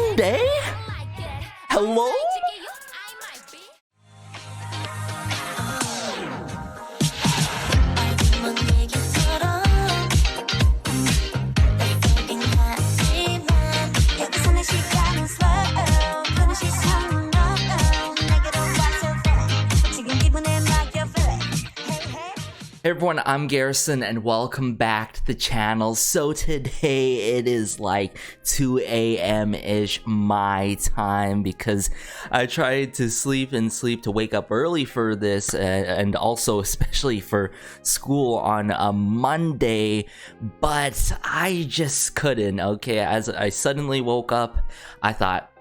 Monday? Hello? Hey everyone, I'm Garrison and welcome back to the channel. So today it is like 2 a.m.-ish my time because I tried to sleep to wake up early for this and also especially for school on a Monday, but I just couldn't, okay? As I suddenly woke up, I thought,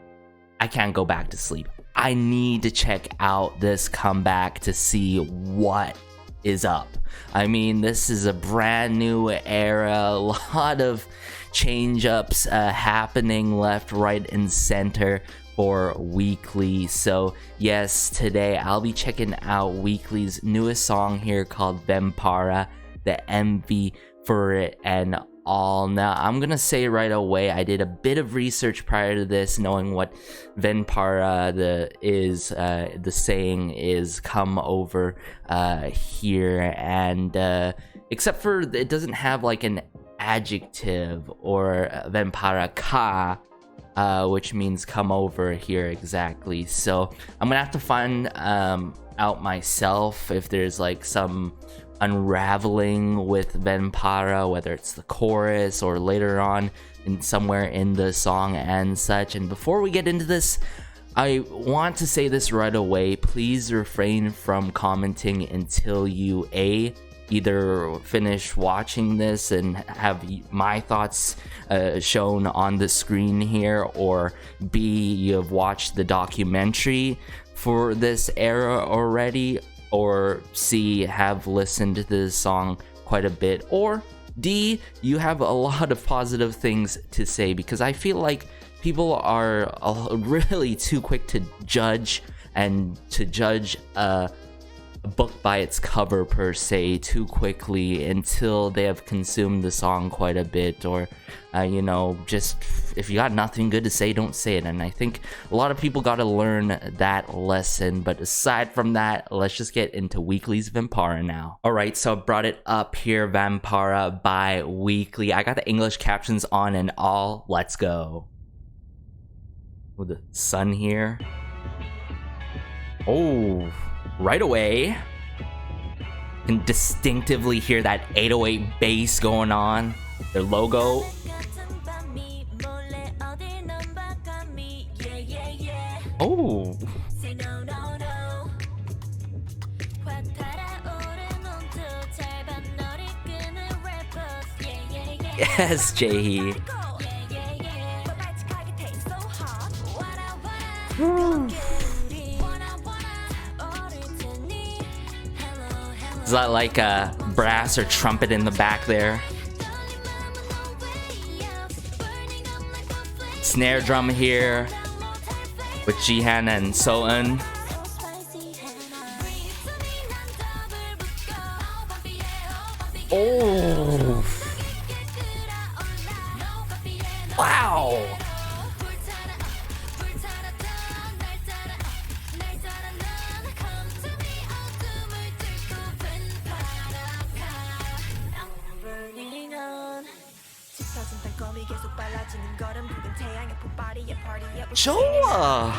I can't go back to sleep. I need to check out this comeback to see what is up. I mean, this is a brand new era, a lot of change-ups happening left, right, and center for Weeekly. So yes, today I'll be checking out Weeekly's newest song here called Vampara, the MV for it and all. Now I'm gonna say right away, I did a bit of research prior to this, knowing what Vampara the saying is come over here, and except for it doesn't have like an adjective or Vampara ka, which means come over here exactly. So I'm gonna have to find out myself if there's like some unraveling with Vampara, whether it's the chorus or later on in somewhere in the song and such. And before we get into this, I want to say this right away: please refrain from commenting until you either finish watching this and have my thoughts shown on the screen here, or B, you have watched the documentary for this era already, or C, have listened to this song quite a bit, or D, you have a lot of positive things to say, because I feel like people are really too quick to judge, and to judge a book by its cover per se too quickly until they have consumed the song quite a bit, or you know, just if you got nothing good to say, don't say it. And I think a lot of people got to learn that lesson. But aside from that, let's just get into Weeekly's Vampara now. Alright, so I brought it up here, Vampara by Weeekly. I got the English captions on and all. Let's go. With the sun here. Oh, right away, can distinctively hear that 808 bass going on. Their logo. Oh. Yes, Jaehee. Is that like a brass or trumpet in the back there? Snare drum here with Jihan and Soeun. Oh, wow. 좋아.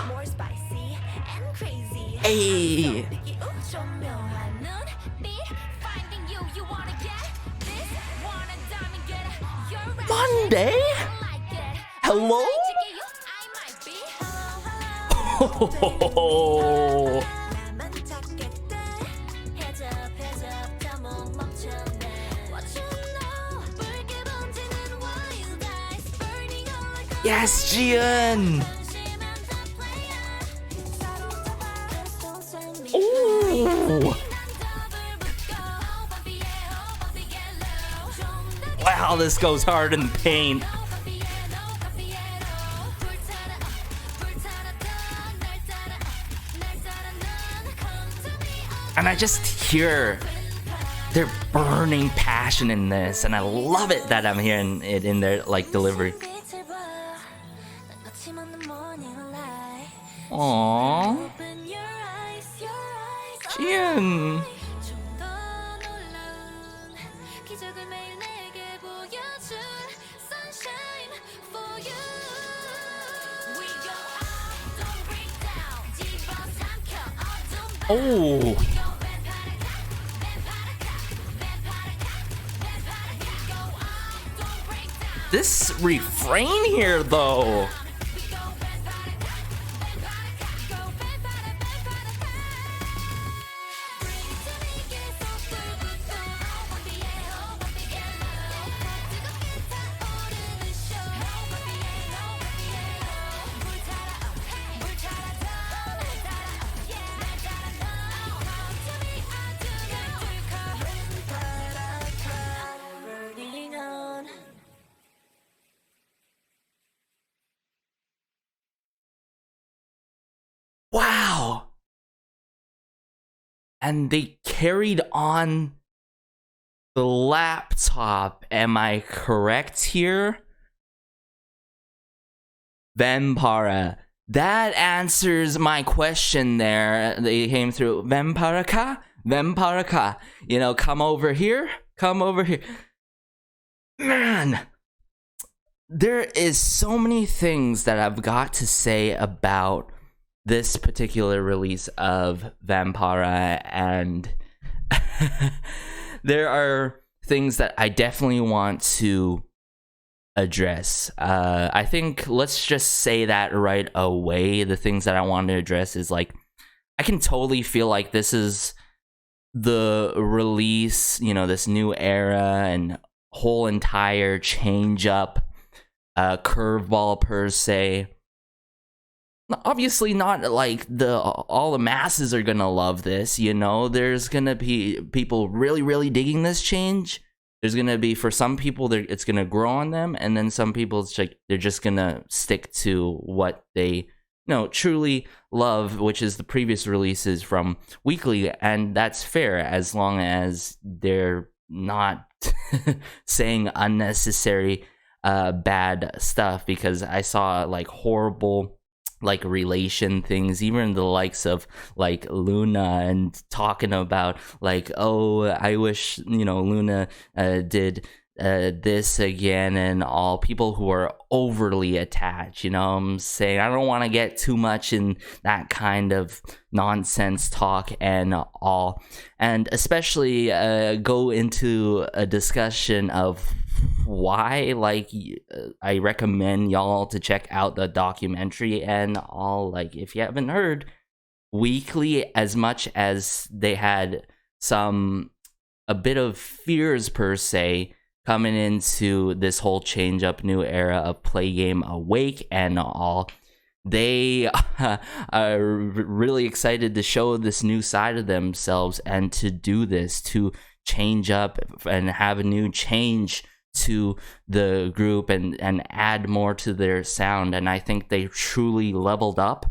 Hey. Monday? Hello? Oh. Yes, Jian. Oh. Wow, this goes hard in the paint. And I just hear their burning passion in this, and I love it that I'm hearing it in their like delivery. Aww. Jian. Oh. This refrain here, though. Wow. And they carried on the laptop. Am I correct here? Vampara. That answers my question there. They came through. Vamparaka? Vamparaka. You know, come over here. Come over here. Man. There is so many things that I've got to say about this particular release of Vampara, and there are things that I definitely want to address. I think let's just say that right away. The things that I want to address is like, I can totally feel like this is the release, you know, this new era and whole entire change up, curveball per se. Obviously not like all the masses are gonna love this, you know. There's gonna be people really digging this change. There's gonna be, for some people, it's gonna grow on them, and then some people, it's like they're just gonna stick to what they truly love, which is the previous releases from Weeekly, and that's fair as long as they're not saying unnecessary bad stuff, because I saw like horrible like relation things, even the likes of like Luna, and talking about like, oh, I wish Luna did this again, and all people who are overly attached. I'm saying I don't want to get too much in that kind of nonsense talk and all, and especially go into a discussion of why, like, I recommend y'all to check out the documentary and all. Like, if you haven't heard, Weeekly, as much as they had a bit of fears per se coming into this whole change up new era of Play Game Awake and all, they are really excited to show this new side of themselves and to do this, to change up and have a new change to the group and add more to their sound. And I think they truly leveled up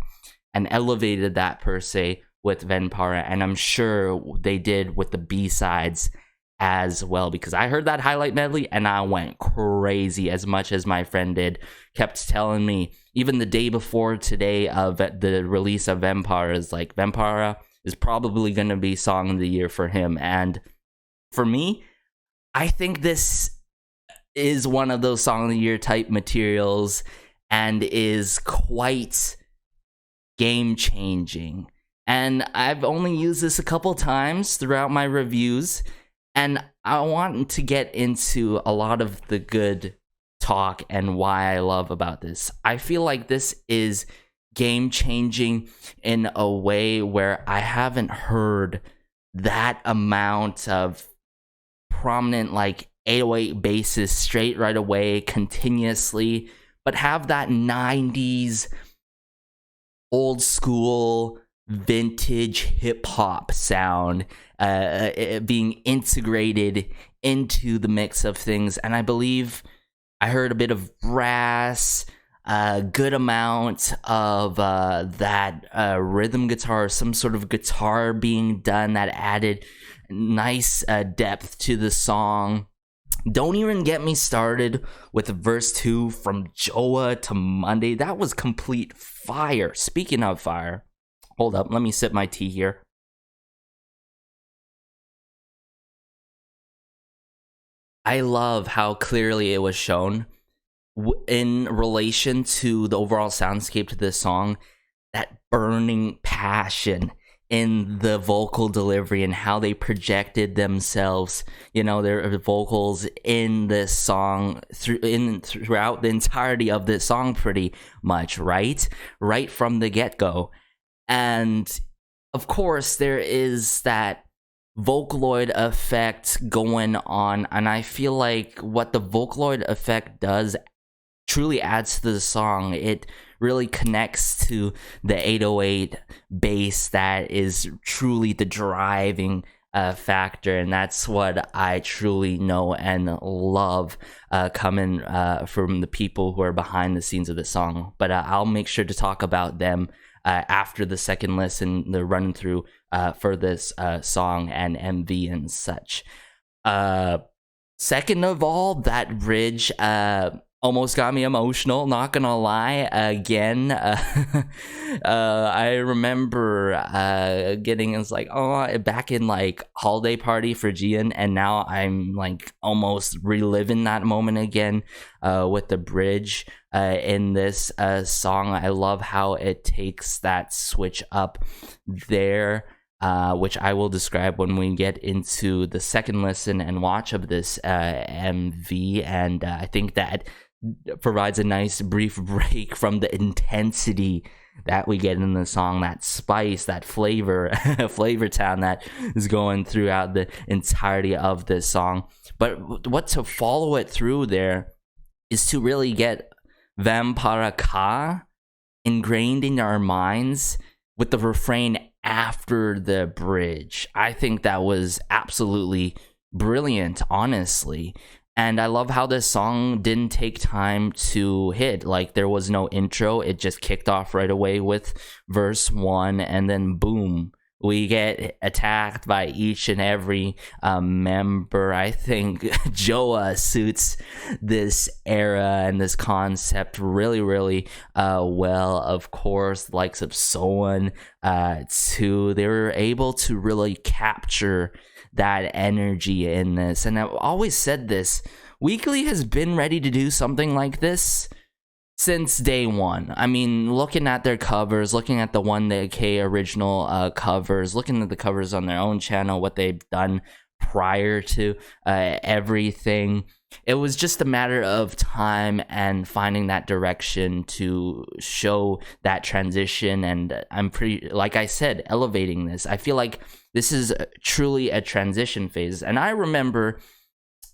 and elevated that per se with Vampara, and I'm sure they did with the B-sides as well, because I heard that highlight medley and I went crazy, as much as my friend did. Kept telling me even the day before today of the release of Vampara, is like, Vampara is probably going to be song of the year for him. And for me, I think this is one of those song of the year type materials and is quite game changing. And I've only used this a couple times throughout my reviews, and I want to get into a lot of the good talk and why I love about this. I feel like this is game changing in a way where I haven't heard that amount of prominent like 808 basses straight right away continuously, but have that 90s old school vintage hip hop sound being integrated into the mix of things. And I believe I heard a bit of brass, a good amount of that rhythm guitar, some sort of guitar being done that added nice depth to the song. Don't even get me started with verse 2 from Joa to Monday. That was complete fire. Speaking of fire, hold up, let me sip my tea here. I love how clearly it was shown in relation to the overall soundscape to this song, that burning passion in the vocal delivery and how they projected themselves, their vocals in this song throughout the entirety of this song, pretty much, right from the get-go. And of course there is that Vocaloid effect going on, and I feel like what the Vocaloid effect does truly adds to the song. It really connects to the 808 bass that is truly the driving factor, and that's what I truly know and love coming from the people who are behind the scenes of the song. But I'll make sure to talk about them after the second listen, the run through for this song and MV and such. Second of all, that bridge almost got me emotional, not gonna lie. Again, I remember getting, it's like, back in like Holiday Party for Gian, and now I'm like almost reliving that moment again with the bridge in this song. I love how it takes that switch up there, which I will describe when we get into the second listen and watch of this MV, and I think that provides a nice brief break from the intensity that we get in the song, that spice, that flavor town that is going throughout the entirety of this song. But what to follow it through there is to really get Vampara Ka ingrained in our minds with the refrain after the bridge. I think that was absolutely brilliant, honestly. And I love how this song didn't take time to hit. Like, there was no intro. It just kicked off right away with verse 1, and then boom, we get attacked by each and every member. I think Joa suits this era and this concept really, really well. Of course, the likes of Soan too. They were able to really capture that energy in this. And I've always said this, Weeekly has been ready to do something like this since day one. I mean, looking at their covers, looking at the 1K original covers, looking at the covers on their own channel, what they've done prior to everything, it was just a matter of time and finding that direction to show that transition. And I'm pretty, like I said, elevating this. I feel like this is truly a transition phase. And I remember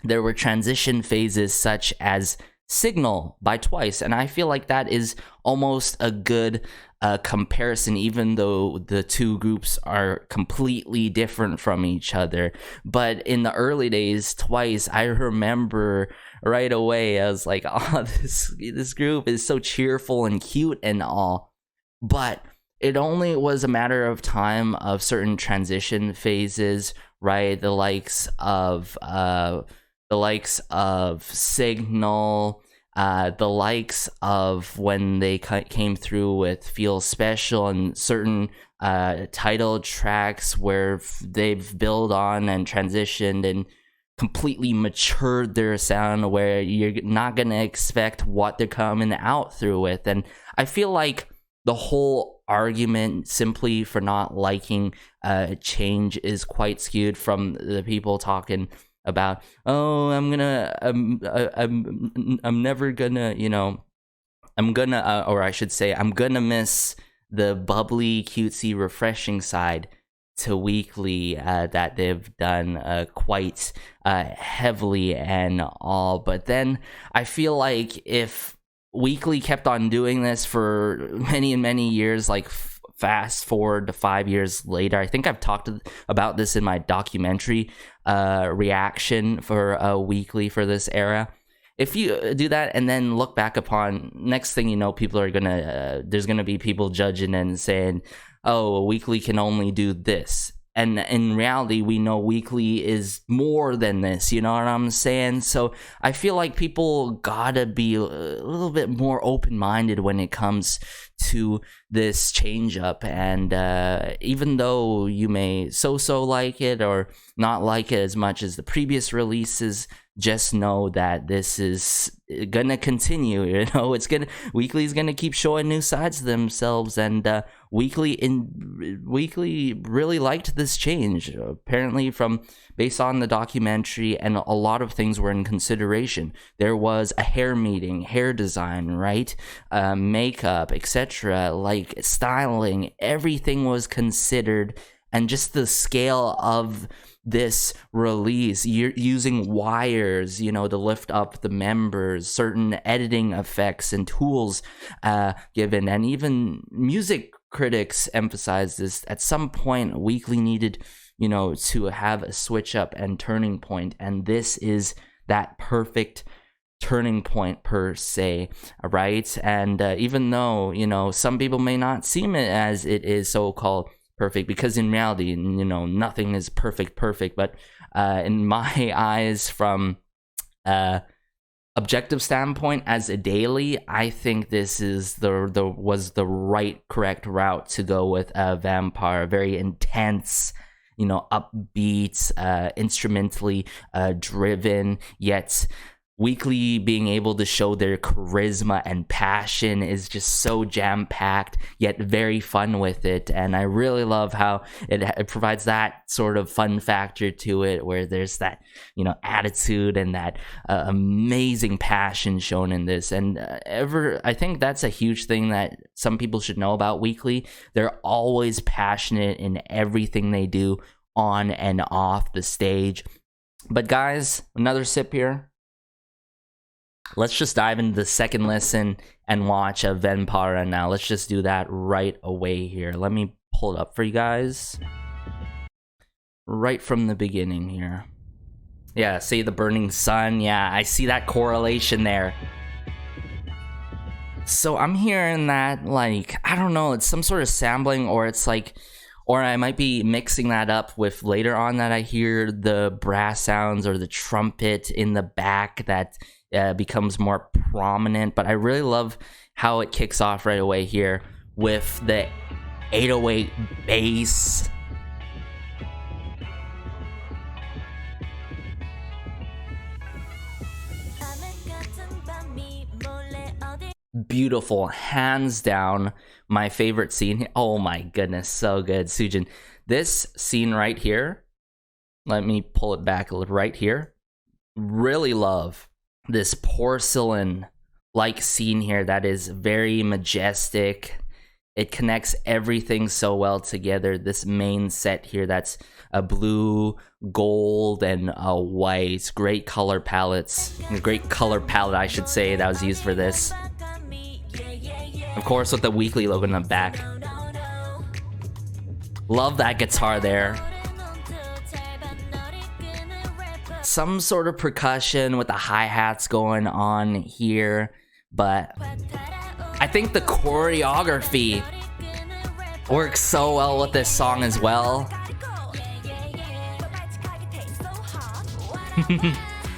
there were transition phases such as Signal by Twice, and I feel like that is almost a good comparison, even though the two groups are completely different from each other. But in the early days, Twice, I remember right away, I was like, this group is so cheerful and cute and all. But it only was a matter of time of certain transition phases, right? The likes of Signal, the likes of when they came through with Feel Special, and certain title tracks where they've built on and transitioned and completely matured their sound, where you're not gonna expect what they're coming out through with. And I feel like the whole argument simply for not liking change is quite skewed from the people talking about, I'm never gonna, or I should say, I'm gonna miss the bubbly, cutesy, refreshing side to Weeekly that they've done quite heavily and all. But then I feel like if Weeekly kept on doing this for many and many years, like fast forward to 5 years later, I think I've talked about this in my documentary reaction for Weeekly for this era. If you do that and then look back upon, next thing you know, people are gonna there's gonna be people judging and saying, oh, Weeekly can only do this. and in reality, we know Weeekly is more than this, you know what I'm saying? So I feel like people gotta be a little bit more open-minded when it comes to this change up. And even though you may so like it or not like it as much as the previous releases, just know that this is gonna continue. You know, Weeekly's gonna keep showing new sides of themselves, and Weeekly really liked this change. Apparently, based on the documentary, and a lot of things were in consideration. There was a hair meeting, hair design, right, makeup, etc., like styling. Everything was considered, and just the scale of this release, you're using wires, you know, to lift up the members, certain editing effects and tools given, and even music critics emphasize this. At some point, Weeekly needed, you know, to have a switch up and turning point, and this is that perfect turning point per se, right? And even though, you know, some people may not seem it as it is so-called perfect, because in reality, you know, nothing is perfect, but in my eyes, from objective standpoint, as a daily, I think this is was the right, correct route to go with Vampire. Very intense, you know, upbeat, instrumentally driven, yet Weeekly being able to show their charisma and passion is just so jam-packed, yet very fun with it. And I really love how it provides that sort of fun factor to it, where there's that, you know, attitude and that amazing passion shown in this. And I think that's a huge thing that some people should know about Weeekly. They're always passionate in everything they do on and off the stage. But guys, another sip here. Let's just dive into the second listen and watch a Vampire now. Let's just do that right away here. Let me pull it up for you guys. Right from the beginning here. Yeah, see the burning sun. Yeah, I see that correlation there. So I'm hearing that, like, I don't know, it's some sort of sampling, or it's like, or I might be mixing that up with later on that I hear the brass sounds or the trumpet in the back that becomes more prominent. But I really love how it kicks off right away here with the 808 bass. Beautiful, hands down my favorite scene. Oh my goodness, so good, Sujin. This scene right here, let me pull it back a little right here. Really love this porcelain like scene here that is very majestic. It connects everything so well together. This main set here, that's a blue, gold, and a white. Great color palettes. Great color palette, I should say, that was used for this. Of course, with the Weeekly logo in the back. Love that guitar there. Some sort of percussion with the hi-hats going on here, but I think the choreography works so well with this song as well.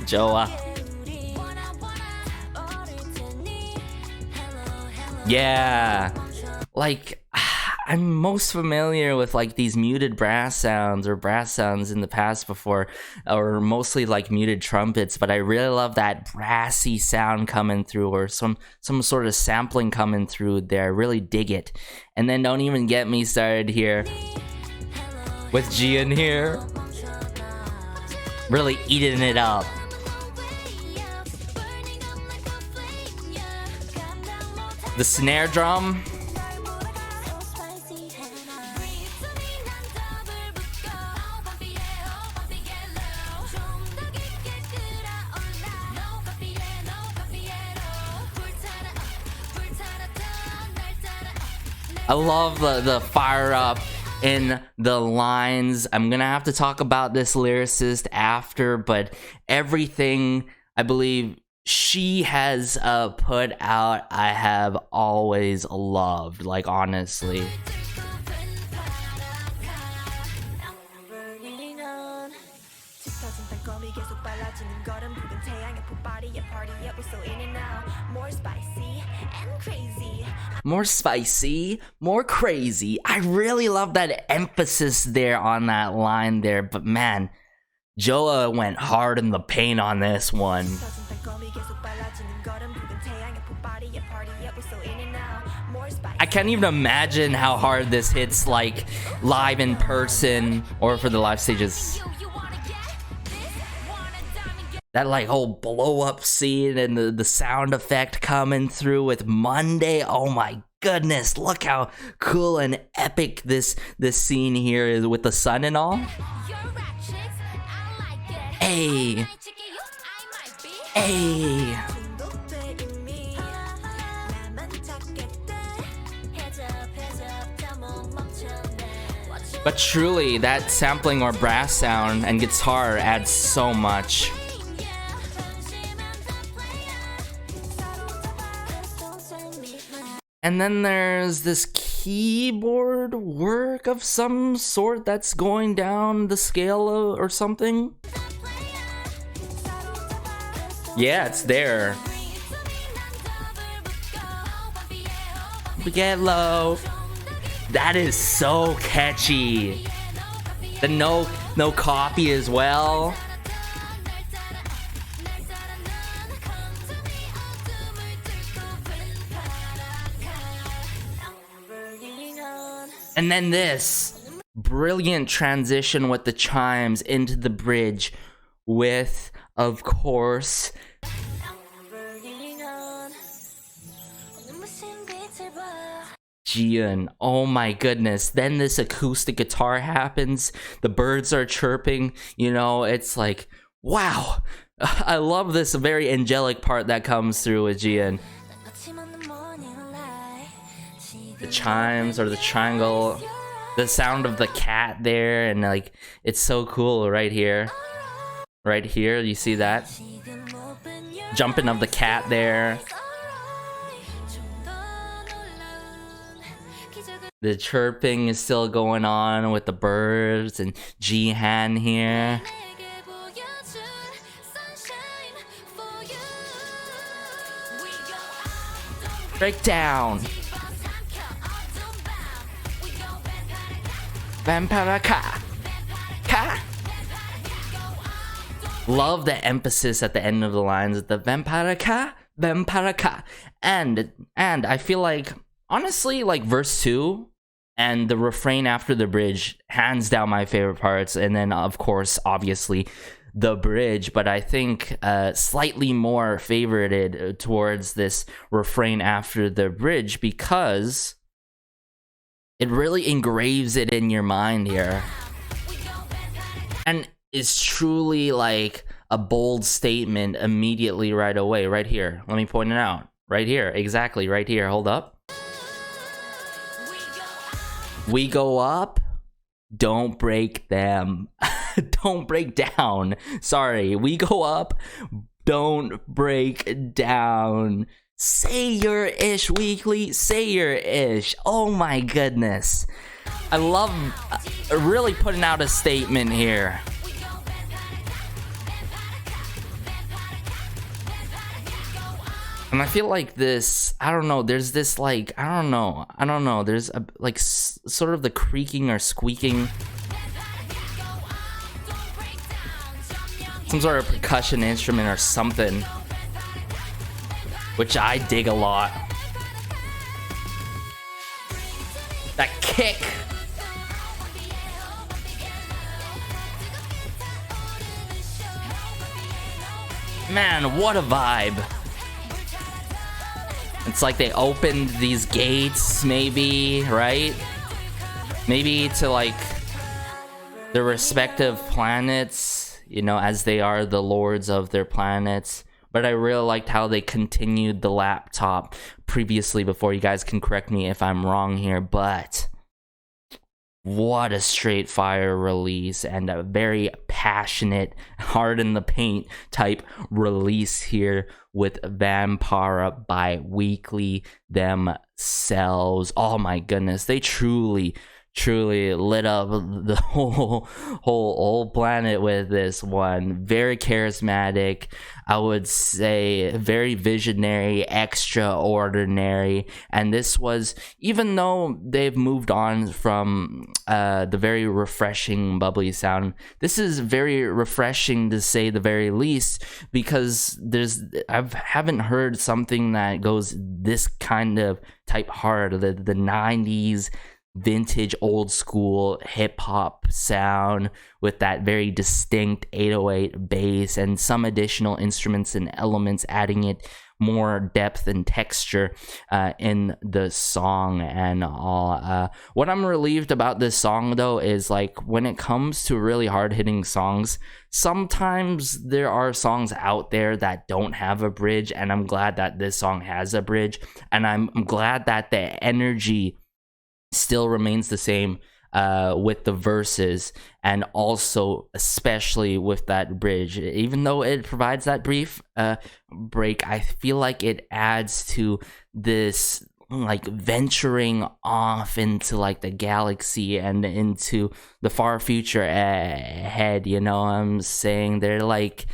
Joa. Yeah, like, I'm most familiar with like these muted brass sounds or brass sounds in the past before, or mostly like muted trumpets, but I really love that brassy sound coming through, or some sort of sampling coming through there. I really dig it. And then don't even get me started here with G in here, really eating it up. The snare drum. I love the fire up in the lines. I'm gonna have to talk about this lyricist after, but everything I believe she has put out, I have always loved, like, honestly. More spicy, more crazy. I really love that emphasis there on that line there, but man, Joa went hard in the paint on this one. I can't even imagine how hard this hits like live in person or for the live stages. That like whole blow up scene and the sound effect coming through with Monday. Oh my goodness, look how cool and epic this scene here is with the sun and all. Hey. Hey. But truly, that sampling or brass sound and guitar adds so much. And then there's this keyboard work of some sort that's going down the scale or something. Yeah, it's there. Get low. That is so catchy. The no copy as well. And then this brilliant transition with the chimes into the bridge with, of course, Jian. Oh my goodness. Then this acoustic guitar happens. The birds are chirping. You know, it's like, wow. I love this very angelic part that comes through with Jian. The chimes or the triangle, the sound of the cat there, and like it's so cool right here. Right here, you see that? Jumping of the cat there. The chirping is still going on with the birds and Jihan here. Breakdown. Vampire ka. Ka. Love the emphasis at the end of the lines. The vampire ka. Vampire ka. And I feel like, honestly, like verse 2 and the refrain after the bridge, hands down my favorite parts. And then, of course, obviously, the bridge. But I think slightly more favorited towards this refrain after the bridge because it really engraves it in your mind here. And is truly like a bold statement immediately right away. Right here. Let me point it out. Right here. Exactly. Right here. Hold up. We go up. Don't break them. Don't break down. Sorry. We go up. Don't break down. Say your ish, Weeekly. Say your ish. Oh my goodness. I love really putting out a statement here. And I feel like this, I don't know, there's this like, I don't know, there's a, like sort of the creaking or squeaking. Some sort of percussion instrument or something. Which I dig a lot. That kick. Man, what a vibe. It's like they opened these gates, maybe, right? Maybe to like their respective planets, you know, as they are the lords of their planets. But I really liked how they continued the laptop previously before. You guys can correct me if I'm wrong here, but what a straight fire release and a very passionate, hard in the paint type release here with Vampire by Weeekly themselves. Oh my goodness, they truly truly lit up the whole planet with this one. Very charismatic, I would say, very visionary, extraordinary. And this was, even though they've moved on from the very refreshing bubbly sound, this is very refreshing to say the very least, because I haven't heard something that goes this kind of type hard. The 90s vintage old school hip hop sound with that very distinct 808 bass and some additional instruments and elements, adding it more depth and texture in the song and all. What I'm relieved about this song though is, like, when it comes to really hard-hitting songs, sometimes there are songs out there that don't have a bridge, and I'm glad that this song has a bridge, and I'm glad that the energy still remains the same with the verses, and also especially with that bridge. Even though it provides that brief break, I feel like it adds to this, like, venturing off into, like, the galaxy and into the far future ahead, you know what I'm saying? They're like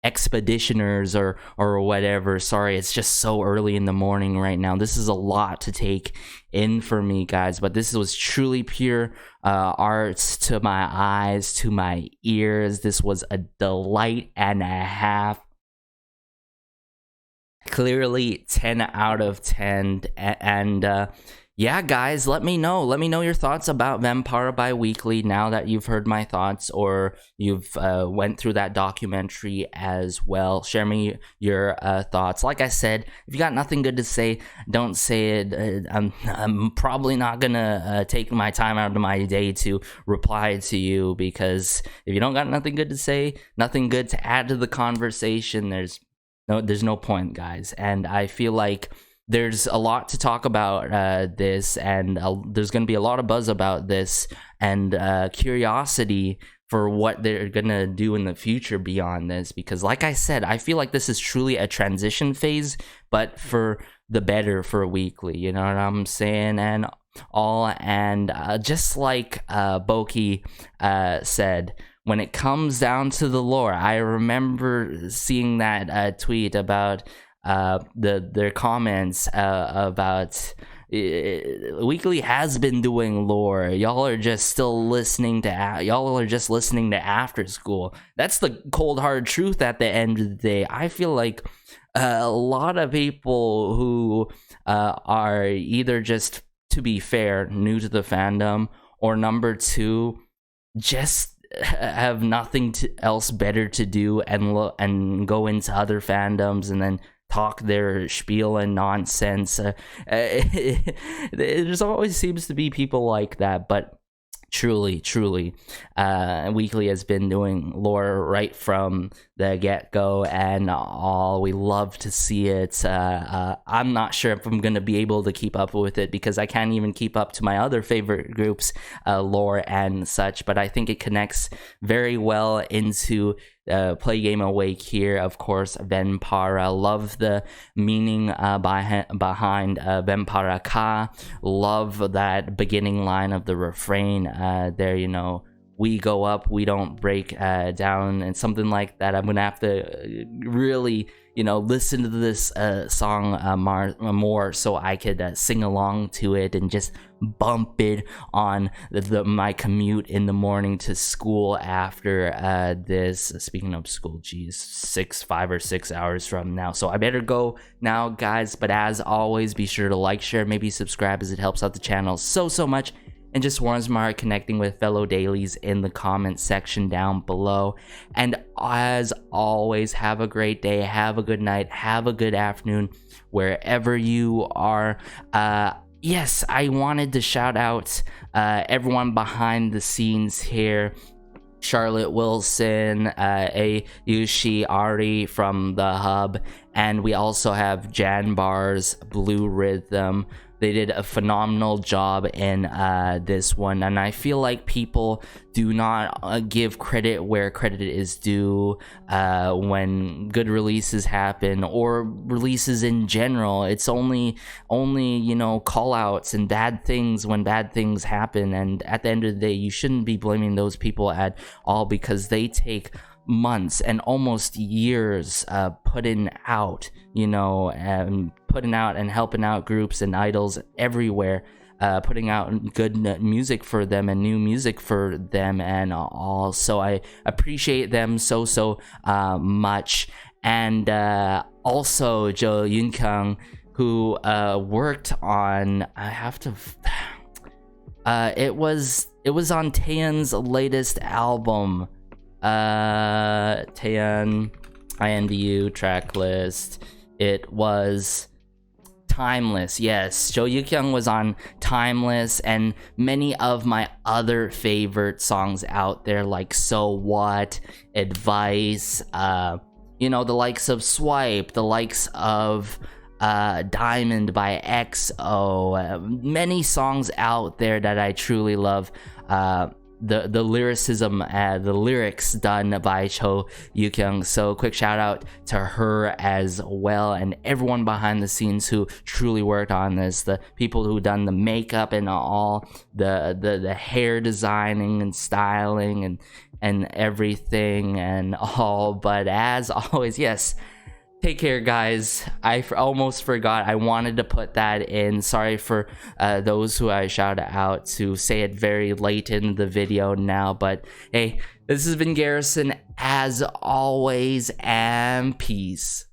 expeditioners or whatever. Sorry, it's just so early in the morning right now. This is a lot to take in for me, guys, but this was truly pure art to my eyes, to my ears. This was a delight and a half. Clearly 10 out of 10. And yeah, guys, let me know your thoughts about Vampire by Weeekly now that you've heard my thoughts, or you've went through that documentary as well. Share me your thoughts. Like I said, if you got nothing good to say, don't say it. I'm probably not gonna take my time out of my day to reply to you, because if you don't got nothing good to say, nothing good to add to the conversation, there's no point, guys. And I feel like there's a lot to talk about this, and there's going to be a lot of buzz about this, and curiosity for what they're going to do in the future beyond this, because like I said, I feel like this is truly a transition phase, but for the better for Weeekly, you know what I'm saying? And all, and just like Boki said, when it comes down to the lore, I remember seeing that tweet about their comments about Weeekly has been doing lore. Y'all are just listening to After School. That's the cold hard truth at the end of the day. I feel like a lot of people who are either, just to be fair, new to the fandom, or number two, just have nothing else better to do and go into other fandoms and then talk their spiel and nonsense. There's always seems to be people like that, but truly, Weeekly has been doing lore right from the get-go and all. We love to see it. I'm not sure if I'm going to be able to keep up with it, because I can't even keep up to my other favorite groups' lore and such, but I think it connects very well into Play Game Awake here. Of course, Venpara. Love the meaning behind Venpara Ka. Love that beginning line of the refrain there, you know, we go up, we don't break down, and something like that. I'm gonna have to really, you know, listen to this song more so I could sing along to it and just bump it on my commute in the morning to school after this. Speaking of school, geez, 5 or 6 hours from now. So I better go now, guys. But as always, be sure to like, share, maybe subscribe, as it helps out the channel so much. And just warms my heart connecting with fellow dailies in the comment section down below. And as always, have a great day, have a good night, have a good afternoon, wherever you are. Yes, I wanted to shout out everyone behind the scenes here. Charlotte Wilson, Yushi Ari from The Hub, and we also have Jan Bar's Blue Rhythm. They did a phenomenal job in this one, and I feel like people do not give credit where credit is due when good releases happen, or releases in general. It's only you know, call outs and bad things when bad things happen, and at the end of the day, you shouldn't be blaming those people at all, because they take months and almost years putting out, you know, and putting out and helping out groups and idols everywhere, putting out good music for them and new music for them and all. So I appreciate them so much. And also Jo Yoon-kyung, who worked on, I have to it was on Taeyeon's latest album, Taeyeon INDU track list. It was Timeless. Yes, Jo Yoon-kyung was on Timeless, and many of my other favorite songs out there, like So What, Advice, you know, the likes of Swipe, the likes of Diamond by EXO, many songs out there that I truly love. The lyricism, the lyrics done by Jo Yoon-kyung. So quick shout out to her as well, and everyone behind the scenes who truly worked on this. The people who done the makeup and all, the hair designing and styling and everything and all. But as always, yes, take care, guys. I almost forgot. I wanted to put that in. Sorry for those who I shouted out to say it very late in the video now. But hey, this has been Garrison as always, and peace.